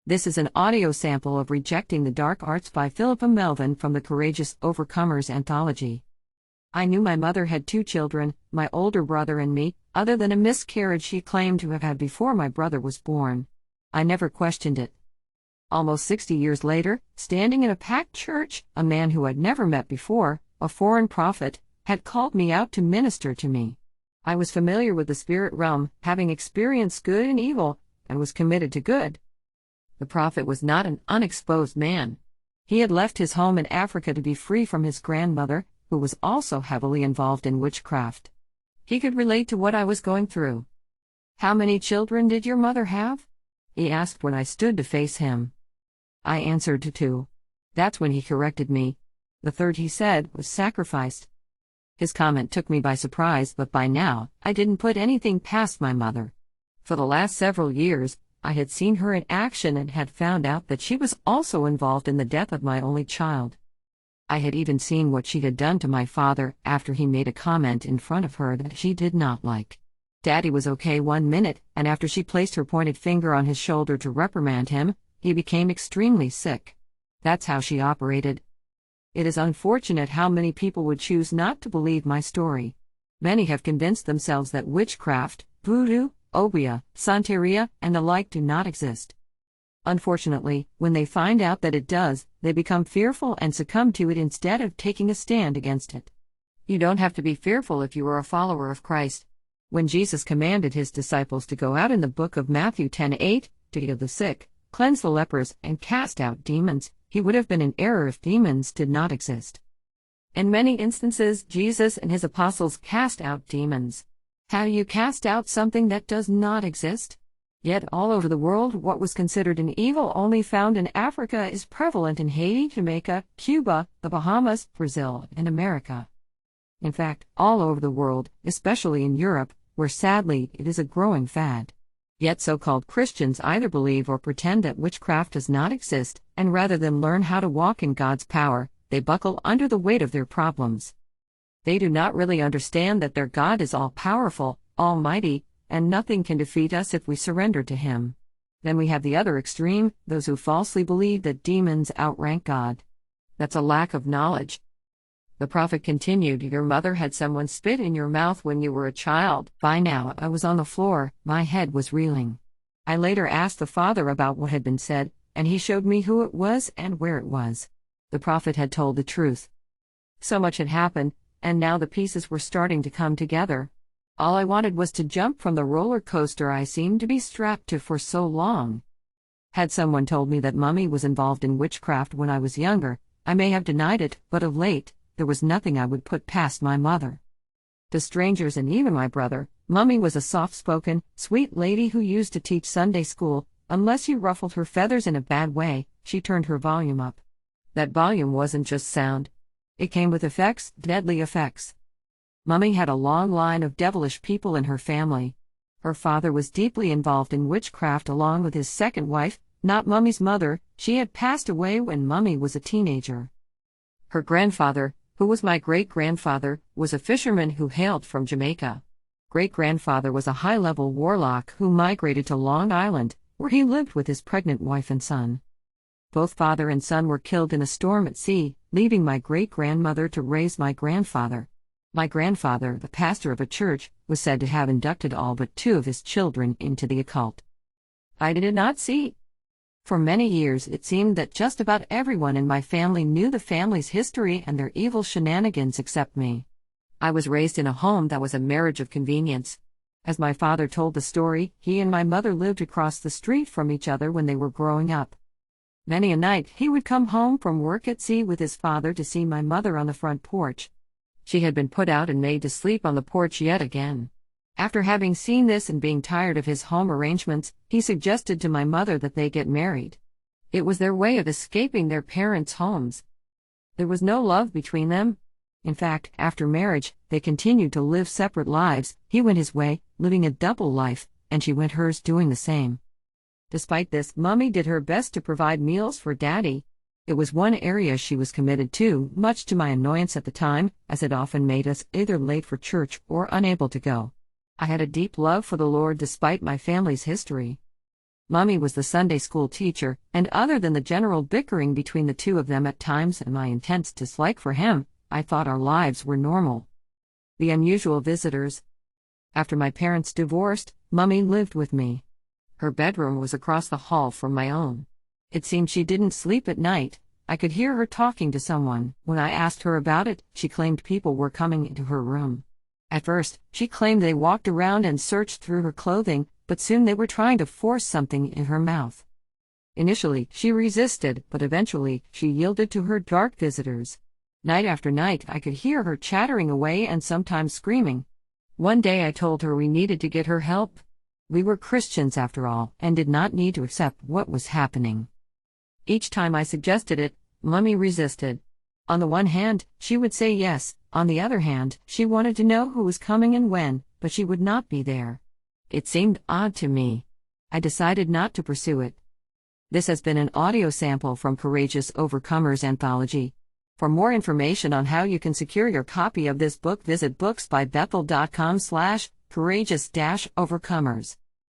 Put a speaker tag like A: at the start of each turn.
A: This is an audio sample of Rejecting the Dark Arts by Philippa Melvyn from the Courageous Overcomers Anthology. I knew my mother had 2 children, my older brother and me, other than a miscarriage she claimed to have had before my brother was born. I never questioned it. Almost 60 years later, standing in a packed church, a man who I'd never met before, a foreign prophet, had called me out to minister to me. I was familiar with the spirit realm, having experienced good and evil, and was committed to good. The prophet was not an unexposed man. He had left his home in Africa to be free from his grandmother, who was also heavily involved in witchcraft. He could relate to what I was going through. "How many children did your mother have?" he asked when I stood to face him. I answered to 2. That's when he corrected me. The third, he said, was sacrificed. His comment took me by surprise, but by now, I didn't put anything past my mother. For the last several years, I had seen her in action and had found out that she was also involved in the death of my only child. I had even seen what she had done to my father after he made a comment in front of her that she did not like. Daddy was okay 1 minute, and after she placed her pointed finger on his shoulder to reprimand him, he became extremely sick. That's how she operated. It is unfortunate how many people would choose not to believe my story. Many have convinced themselves that witchcraft, voodoo, obia, santeria, and the like do not exist. Unfortunately, when they find out that it does, they become fearful and succumb to it instead of taking a stand against it. You don't have to be fearful if you are a follower of Christ. When Jesus commanded his disciples to go out in the book of Matthew 10:8, to heal the sick, cleanse the lepers, and cast out demons, he would have been in error if demons did not exist. In many instances, Jesus and his apostles cast out demons. How do you cast out something that does not exist? Yet all over the world, what was considered an evil only found in Africa is prevalent in Haiti, Jamaica, Cuba, the Bahamas, Brazil, and America. In fact, all over the world, especially in Europe, where sadly it is a growing fad. Yet so-called Christians either believe or pretend that witchcraft does not exist, and rather than learn how to walk in God's power, they buckle under the weight of their problems. They do not really understand that their God is all-powerful, almighty, and nothing can defeat us if we surrender to him. Then we have the other extreme, those who falsely believe that demons outrank God. That's a lack of knowledge. The prophet continued, "Your mother had someone spit in your mouth when you were a child." By now, I was on the floor, my head was reeling. I later asked the father about what had been said, and he showed me who it was and where it was. The prophet had told the truth. So much had happened, and now the pieces were starting to come together. All I wanted was to jump from the roller coaster I seemed to be strapped to for so long. Had someone told me that Mummy was involved in witchcraft when I was younger, I may have denied it, but of late, there was nothing I would put past my mother. To strangers and even my brother, Mummy was a soft-spoken, sweet lady who used to teach Sunday school. Unless you ruffled her feathers in a bad way, she turned her volume up. That volume wasn't just sound. It came with effects, deadly effects. Mummy had a long line of devilish people in her family. Her father was deeply involved in witchcraft along with his second wife, not Mummy's mother. She had passed away when Mummy was a teenager. Her grandfather, who was my great-grandfather, was a fisherman who hailed from Jamaica. Great-grandfather was a high-level warlock who migrated to Long Island, where he lived with his pregnant wife and son. Both father and son were killed in a storm at sea, leaving my great-grandmother to raise my grandfather. My grandfather, the pastor of a church, was said to have inducted all but 2 of his children into the occult. I did not see. For many years it seemed that just about everyone in my family knew the family's history and their evil shenanigans except me. I was raised in a home that was a marriage of convenience. As my father told the story, he and my mother lived across the street from each other when they were growing up. Many a night he would come home from work at sea with his father to see my mother on the front porch. She had been put out and made to sleep on the porch yet again. After having seen this and being tired of his home arrangements, he suggested to my mother that they get married. It was their way of escaping their parents' homes. There was no love between them. In fact, after marriage, they continued to live separate lives. He went his way, living a double life, and she went hers doing the same. Despite this, Mummy did her best to provide meals for Daddy. It was one area she was committed to, much to my annoyance at the time, as it often made us either late for church or unable to go. I had a deep love for the Lord despite my family's history. Mummy was the Sunday school teacher, and other than the general bickering between the two of them at times and my intense dislike for him, I thought our lives were normal. The unusual visitors. After my parents divorced, Mummy lived with me. Her bedroom was across the hall from my own. It seemed she didn't sleep at night. I could hear her talking to someone. When I asked her about it, she claimed people were coming into her room. At first, she claimed they walked around and searched through her clothing, but soon they were trying to force something in her mouth. Initially, she resisted, but eventually, she yielded to her dark visitors. Night after night, I could hear her chattering away and sometimes screaming. One day I told her we needed to get her help. We were Christians after all, and did not need to accept what was happening. Each time I suggested it, Mummy resisted. On the one hand, she would say yes, on the other hand, she wanted to know who was coming and when, but she would not be there. It seemed odd to me. I decided not to pursue it. This has been an audio sample from Courageous Overcomers Anthology. For more information on how you can secure your copy of this book, visit booksbybethel.com/courageous-overcomers.